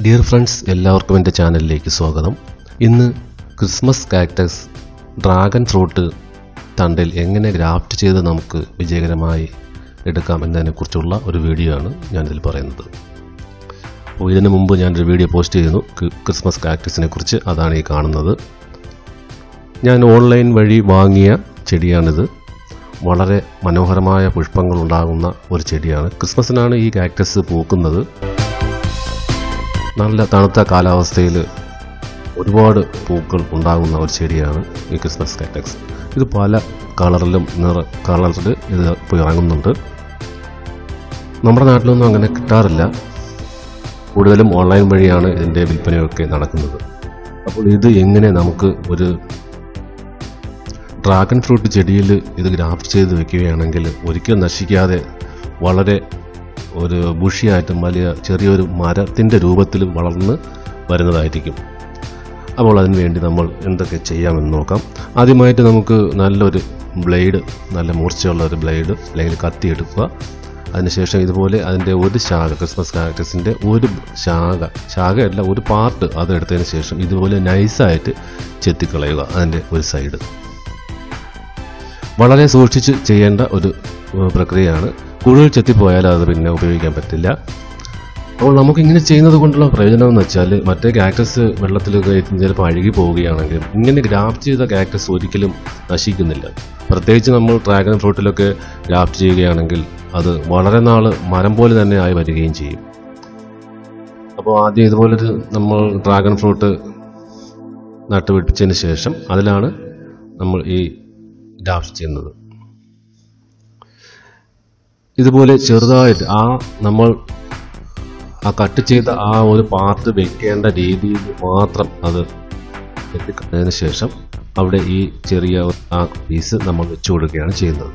Dear friends, എല്ലാവർക്കും എൻ്റെ ചാനലിലേക്ക് സ്വാഗതം. ഇന്ന് ക്രിസ്മസ് കാക്ടസ് ഡ്രാഗൺ ഫ്രൂട്ട് തണ്ടിൽ എങ്ങനെ ഗ്രാഫ്റ്റ് ചെയ്ത് നമുക്ക് വിജയകരമായി എടുക്കാം എന്നതിനെക്കുറിച്ചുള്ള ഒരു വീഡിയോ ആണ് ഞാനിതിൽ പറയുന്നത്. അപ്പോൾ ഇതിനു മുമ്പ് ഞാനൊരു വീഡിയോ പോസ്റ്റ് ചെയ്യുന്നു ക്രിസ്മസ് കാക്ടസിനെ കുറിച്ച്. അതാണ് ഈ കാണുന്നത്. ഞാൻ ഓൺലൈൻ വഴി വാങ്ങിയ ചെടിയാണിത്. വളരെ മനോഹരമായ പുഷ്പങ്ങൾ ഉണ്ടാകുന്ന ഒരു ചെടിയാണ്. ക്രിസ്മസിനാണ് ഈ കാക്ടസ് പൂക്കുന്നത്. നല്ല തണുത്ത കാലാവസ്ഥയിൽ ഒരുപാട് പൂക്കൾ ഉണ്ടാകുന്ന ഒരു ചെടിയാണ് ഈ ക്രിസ്മസ് കാക്ടസ്. ഇത് പല കളറിലും കളറിൽ ഇത് ഇപ്പോൾ ഇറങ്ങുന്നുണ്ട്. നമ്മുടെ നാട്ടിലൊന്നും അങ്ങനെ കിട്ടാറില്ല. കൂടുതലും ഓൺലൈൻ വഴിയാണ് ഇതിൻ്റെ വിൽപ്പനയൊക്കെ നടക്കുന്നത്. അപ്പോൾ ഇത് എങ്ങനെ നമുക്ക് ഒരു ഡ്രാഗൺ ഫ്രൂട്ട് ചെടിയിൽ ഇത് ഗ്രാഫ്റ്റ് ചെയ്ത് വെക്കുകയാണെങ്കിൽ ഒരിക്കലും നശിക്കാതെ വളരെ ഒരു ബുഷിയായിട്ടും വലിയ ചെറിയൊരു മരത്തിൻ്റെ രൂപത്തിൽ വളർന്ന് വരുന്നതായിരിക്കും. അപ്പോൾ അതിനു വേണ്ടി നമ്മൾ എന്തൊക്കെ ചെയ്യാമെന്ന് നോക്കാം. ആദ്യമായിട്ട് നമുക്ക് നല്ലൊരു ബ്ലേഡ്, നല്ല മൂർച്ചയുള്ള ഒരു ബ്ലേഡ് അല്ലെങ്കിൽ കത്തി എടുക്കുക. അതിനുശേഷം ഇതുപോലെ അതിൻ്റെ ഒരു ശാഖ, ക്രിസ്മസ് കാക്ടസിൻ്റെ ഒരു ശാഖയല്ല ഒരു പാർട്ട് അതെടുത്തതിന് ശേഷം ഇതുപോലെ നൈസായിട്ട് ചെത്തിക്കളയുക. അതിൻ്റെ ഒരു സൈഡ് വളരെ സൂക്ഷിച്ച് ചെയ്യേണ്ട ഒരു പ്രക്രിയയാണ്. കൂടുതൽ ചെത്തിപ്പോയാൽ അത് പിന്നെ ഉപയോഗിക്കാൻ പറ്റില്ല. അപ്പോൾ നമുക്കിങ്ങനെ ചെയ്യുന്നത് കൊണ്ടുള്ള പ്രയോജനം എന്ന് വെച്ചാൽ മറ്റേ കാക്ടസ് വെള്ളത്തിലൊക്കെ ചിലപ്പോൾ അഴുകി പോവുകയാണെങ്കിൽ ഇങ്ങനെ ഗ്രാഫ്റ്റ് ചെയ്ത കാക്ടസ് ഒരിക്കലും നശിക്കുന്നില്ല. പ്രത്യേകിച്ച് നമ്മൾ ഡ്രാഗൺ ഫ്രൂട്ടിലൊക്കെ ഗ്രാഫ്റ്റ് ചെയ്യുകയാണെങ്കിൽ അത് വളരെ നാൾ മരം പോലെ തന്നെ ആയി വരികയും ചെയ്യും. അപ്പോൾ ആദ്യം ഇതുപോലൊരു നമ്മൾ ഡ്രാഗൺ ഫ്രൂട്ട് നട്ടുപിടിപ്പിച്ചതിന് ശേഷം അതിലാണ് നമ്മൾ ഈ ഗ്രാഫ്റ്റ് ചെയ്യുന്നത്. ഇതുപോലെ ചെറുതായിട്ട് നമ്മൾ കട്ട് ചെയ്ത ആ ഒരു പാർട്ട് വെക്കേണ്ട രീതിയിൽ മാത്രം അത് വെട്ടിക്കളഞ്ഞതിന് ശേഷം അവിടെ ഈ ചെറിയ ആ പീസ് നമ്മൾ വെച്ചു കൊടുക്കുകയാണ് ചെയ്യുന്നത്.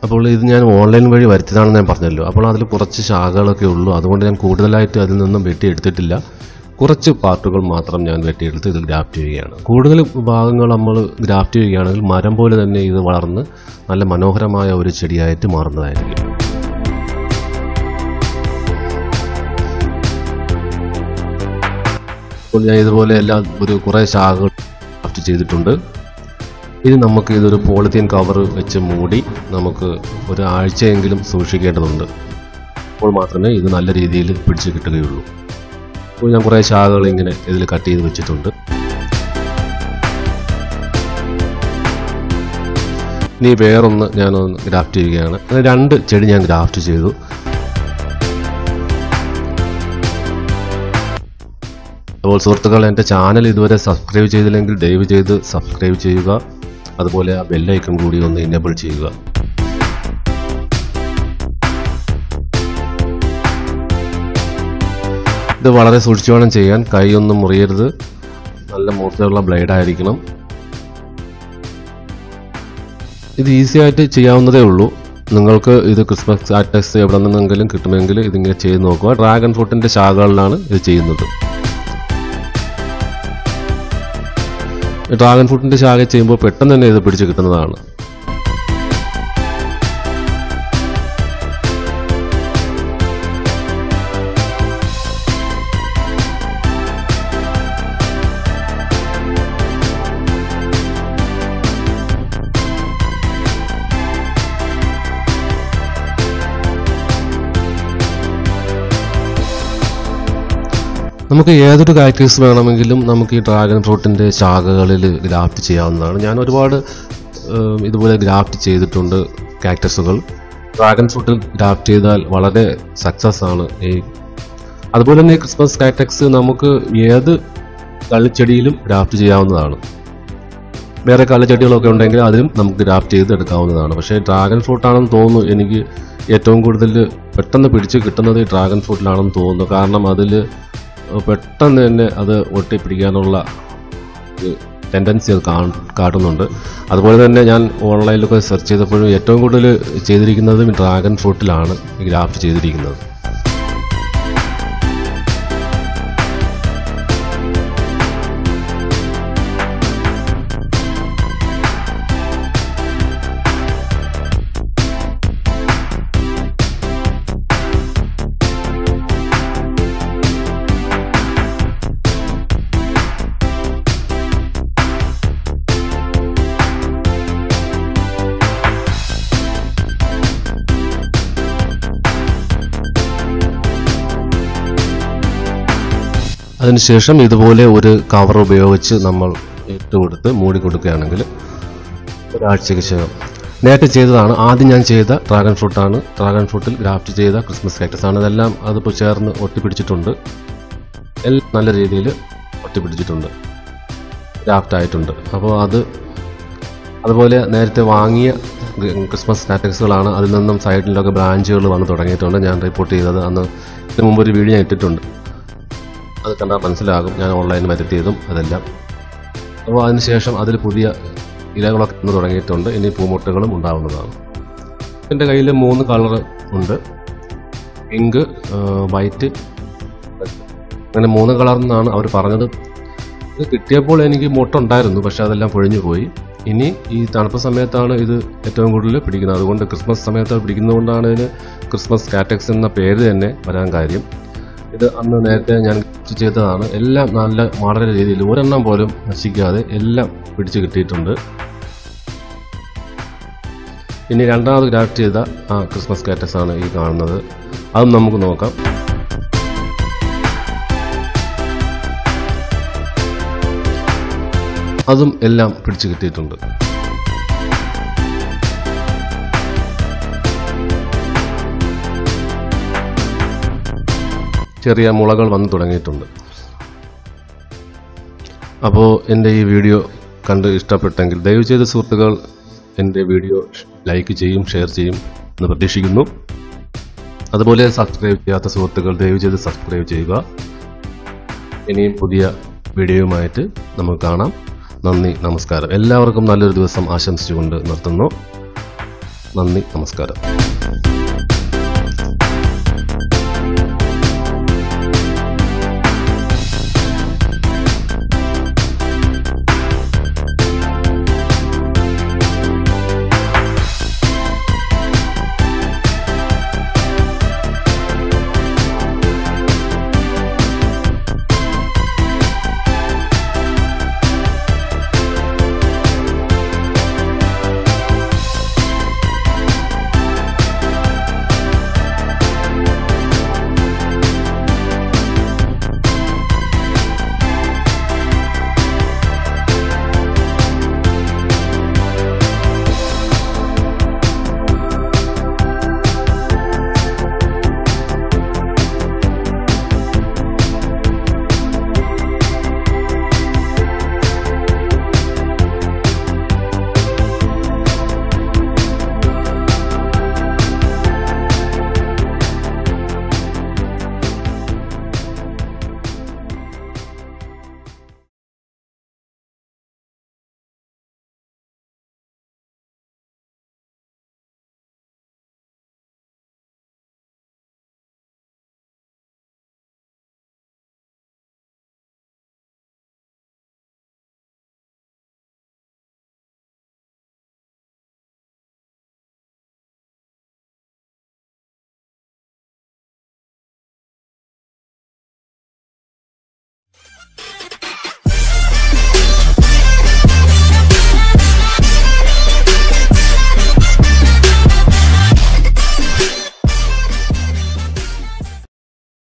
അപ്പോൾ ഇത് ഞാൻ ഓൺലൈൻ വഴി വരുത്തിയതാണെന്ന് ഞാൻ പറഞ്ഞല്ലോ. അപ്പോൾ അതിൽ കുറച്ച് ശാഖകളൊക്കെ ഉള്ളൂ. അതുകൊണ്ട് ഞാൻ കൂടുതലായിട്ട് അതിൽ നിന്നും വെട്ടിയെടുത്തിട്ടില്ല. കുറച്ച് പാർട്ടുകൾ മാത്രം ഞാൻ വെട്ടിയെടുത്ത് ഇത് ഗ്രാഫ്റ്റ് ചെയ്യുകയാണ്. കൂടുതൽ ഭാഗങ്ങൾ നമ്മൾ ഗ്രാഫ്റ്റ് ചെയ്യുകയാണെങ്കിൽ മരം പോലെ തന്നെ ഇത് വളർന്ന് നല്ല മനോഹരമായ ഒരു ചെടിയായിട്ട് മാറുന്നതായിരിക്കും. അപ്പോൾ ഞാൻ ഇതുപോലെ എല്ലാം കുറേ ശാഖകൾ ഗ്രാഫ്റ്റ് ചെയ്തിട്ടുണ്ട്. ഇനി നമുക്ക് ഇതൊരു പോളിത്തീൻ കവർ വെച്ച് മൂടി നമുക്ക് ഒരാഴ്ചയെങ്കിലും സൂക്ഷിക്കേണ്ടതുണ്ട്. അപ്പോൾ മാത്രമേ ഇത് നല്ല രീതിയിൽ പിടിച്ച് കിട്ടുകയുള്ളൂ. അപ്പോൾ ഞാൻ കുറേ ശാഖകൾ ഇങ്ങനെ ഇതിൽ കട്ട് ചെയ്ത് വെച്ചിട്ടുണ്ട്. ഇനി വേറൊന്ന് ഞാനൊന്ന് ഗ്രാഫ്റ്റ് ചെയ്യുകയാണ്. അങ്ങനെ 2 ചെടി ഞാൻ ഗ്രാഫ്റ്റ് ചെയ്തു. അപ്പോൾ സുഹൃത്തുക്കൾ, എൻ്റെ ചാനൽ ഇതുവരെ സബ്സ്ക്രൈബ് ചെയ്തില്ലെങ്കിൽ ദയവ് ചെയ്ത് സബ്സ്ക്രൈബ് ചെയ്യുക. അതുപോലെ ആ ബെല്ലൈക്കൺ കൂടി ഒന്ന് എനേബിൾ ചെയ്യുക. ഇത് വളരെ സൂക്ഷിച്ചു വേണം ചെയ്യാൻ. കൈയൊന്നും മുറിയരുത്. നല്ല മൂർച്ചയുള്ള ബ്ലേഡ് ആയിരിക്കണം. ഇത് ഈസി ആയിട്ട് ചെയ്യാവുന്നതേ ഉള്ളൂ. നിങ്ങൾക്ക് ഇത് ക്രിസ്മസ് കാക്ടസ് എവിടെ നിന്നെങ്കിലും കിട്ടുമെങ്കിൽ ഇതിങ്ങനെ ചെയ്ത് നോക്കുക. ഡ്രാഗൺ ഫ്രൂട്ടിൻ്റെ ശാഖകളിലാണ് ഇത് ചെയ്യുന്നത്. ഡ്രാഗൺ ഫ്രൂട്ടിൻ്റെ ശാഖ ചെയ്യുമ്പോൾ പെട്ടെന്ന് തന്നെ ഇത് പിടിച്ച് കിട്ടുന്നതാണ്. നമുക്ക് ഏതൊരു കാക്ടസ് വേണമെങ്കിലും നമുക്ക് ഈ ഡ്രാഗൺ ഫ്രൂട്ടിൻ്റെ ശാഖകളിൽ ഗ്രാഫ്റ്റ് ചെയ്യാവുന്നതാണ്. ഞാൻ ഒരുപാട് ഇതുപോലെ ഗ്രാഫ്റ്റ് ചെയ്തിട്ടുണ്ട് കാക്ടസുകൾ. ഡ്രാഗൺ ഫ്രൂട്ടിൽ ഗ്രാഫ്റ്റ് ചെയ്താൽ വളരെ സക്സസ് ആണ്. അതുപോലെ തന്നെ ക്രിസ്മസ് കാക്ടസ് നമുക്ക് ഏത് കള്ളിച്ചെടിയിലും ഗ്രാഫ്റ്റ് ചെയ്യാവുന്നതാണ്. വേറെ കള്ളിച്ചെടികളൊക്കെ ഉണ്ടെങ്കിൽ അതിലും നമുക്ക് ഗ്രാഫ്റ്റ് ചെയ്ത് എടുക്കാവുന്നതാണ്. പക്ഷേ ഡ്രാഗൺ ഫ്രൂട്ടാണെന്ന് തോന്നുന്നു എനിക്ക് ഏറ്റവും കൂടുതൽ പെട്ടെന്ന് പിടിച്ച് കിട്ടുന്നത് ഈ ഡ്രാഗൺ ഫ്രൂട്ടിലാണെന്ന് തോന്നുന്നു. കാരണം അതിൽ പെട്ടെന്ന് തന്നെ അത് ഒട്ടിപ്പിടിക്കാനുള്ള ടെൻഡൻസി അത് കാട്ടുന്നുണ്ട്. അതുപോലെ തന്നെ ഞാൻ ഓൺലൈനിലൊക്കെ സെർച്ച് ചെയ്തപ്പോഴും ഏറ്റവും കൂടുതൽ ചെയ്തിരിക്കുന്നതും ഡ്രാഗൺ ഫ്രൂട്ടിലാണ് ഈ ഗ്രാഫ്റ്റ് ചെയ്തിരിക്കുന്നത്. അതിനുശേഷം ഇതുപോലെ ഒരു കവർ ഉപയോഗിച്ച് നമ്മൾ ഇട്ടുകൊടുത്ത് മൂടി കൊടുക്കുകയാണെങ്കിൽ ഒരാഴ്ചയ്ക്ക് ശേഷം നേരത്തെ ചെയ്തതാണ്. ആദ്യം ഞാൻ ചെയ്ത ഡ്രാഗൺ ഫ്രൂട്ടാണ്. ഡ്രാഗൺ ഫ്രൂട്ടിൽ ഗ്രാഫ്റ്റ് ചെയ്ത ക്രിസ്മസ് കാക്ടസ് ആണ്. ഇതെല്ലാം അതിപ്പോൾ ചേർന്ന് ഒട്ടിപ്പിടിച്ചിട്ടുണ്ട്. എല്ലാം നല്ല രീതിയിൽ ഒട്ടിപ്പിടിച്ചിട്ടുണ്ട്, ഗ്രാഫ്റ്റ് ആയിട്ടുണ്ട്. അപ്പോൾ അതുപോലെ നേരത്തെ വാങ്ങിയ ക്രിസ്മസ് കാക്ടസുകളാണ്. അതിൽ നിന്നും സൈഡിലൊക്കെ ബ്രാഞ്ചുകൾ വന്ന് തുടങ്ങിയിട്ടുണ്ട്. ഞാൻ റിപ്പോർട്ട് ചെയ്തത് അന്ന് ഇതിന് മുമ്പ് ഒരു വീഡിയോ ഞാൻ ഇട്ടിട്ടുണ്ട്. അത് കണ്ടാൽ മനസ്സിലാകും ഞാൻ ഓൺലൈനിൽ വരുത്തിയതും അതെല്ലാം. അപ്പോൾ അതിനുശേഷം അതിൽ പുതിയ ഇലകളൊക്കെ വന്ന് തുടങ്ങിയിട്ടുണ്ട്. ഇനി പൂമൊട്ടുകളും ഉണ്ടാവുന്നതാണ്. എൻ്റെ കയ്യിൽ 3 കളർ ഉണ്ട്, പിങ്ക്, വൈറ്റ്, അങ്ങനെ 3 കളറിനാണ് അവർ പറഞ്ഞത്. ഇത് കിട്ടിയപ്പോൾ എനിക്ക് മുട്ടുണ്ടായിരുന്നു, പക്ഷെ അതെല്ലാം പൊഴിഞ്ഞു പോയി. ഇനി ഈ തണുപ്പ് സമയത്താണ് ഇത് ഏറ്റവും കൂടുതൽ പിടിക്കുന്നത്. അതുകൊണ്ട് ക്രിസ്മസ് സമയത്ത് പിടിക്കുന്നതുകൊണ്ടാണ് ഇതിന് ക്രിസ്മസ് കാക്ടസ് എന്ന പേര് തന്നെ വരാൻ കാര്യം. ഇത് അന്ന് നേരത്തെ ഞാൻ ചെയ്തതാണ്. എല്ലാം നല്ല വളരെ രീതിയിൽ ഒരെണ്ണം പോലും നശിക്കാതെ എല്ലാം പിടിച്ച് കിട്ടിയിട്ടുണ്ട്. ഇനി രണ്ടാമത് ഗ്രാഫ്റ്റ് ചെയ്ത ആ ക്രിസ്മസ് കാക്ടസ് ആണ് ഈ കാണുന്നത്. അതും നമുക്ക് നോക്കാം. അതും എല്ലാം പിടിച്ച് കിട്ടിയിട്ടുണ്ട്. ചെറിയ മുളകൾ വന്ന് തുടങ്ങിയിട്ടുണ്ട്. അപ്പോൾ എൻ്റെ ഈ വീഡിയോ കണ്ട് ഇഷ്ടപ്പെട്ടെങ്കിൽ ദയവ് ചെയ്ത് സുഹൃത്തുക്കൾ എൻ്റെ വീഡിയോ ലൈക്ക് ചെയ്യും, ഷെയർ ചെയ്യും എന്ന് പ്രതീക്ഷിക്കുന്നു. അതുപോലെ സബ്സ്ക്രൈബ് ചെയ്യാത്ത സുഹൃത്തുക്കൾ ദയവ് ചെയ്ത് സബ്സ്ക്രൈബ് ചെയ്യുക. ഇനിയും പുതിയ വീഡിയോയുമായിട്ട് നമുക്ക് കാണാം. നന്ദി, നമസ്കാരം. എല്ലാവർക്കും നല്ലൊരു ദിവസം ആശംസിച്ചുകൊണ്ട് നിർത്തുന്നു. നന്ദി, നമസ്കാരം.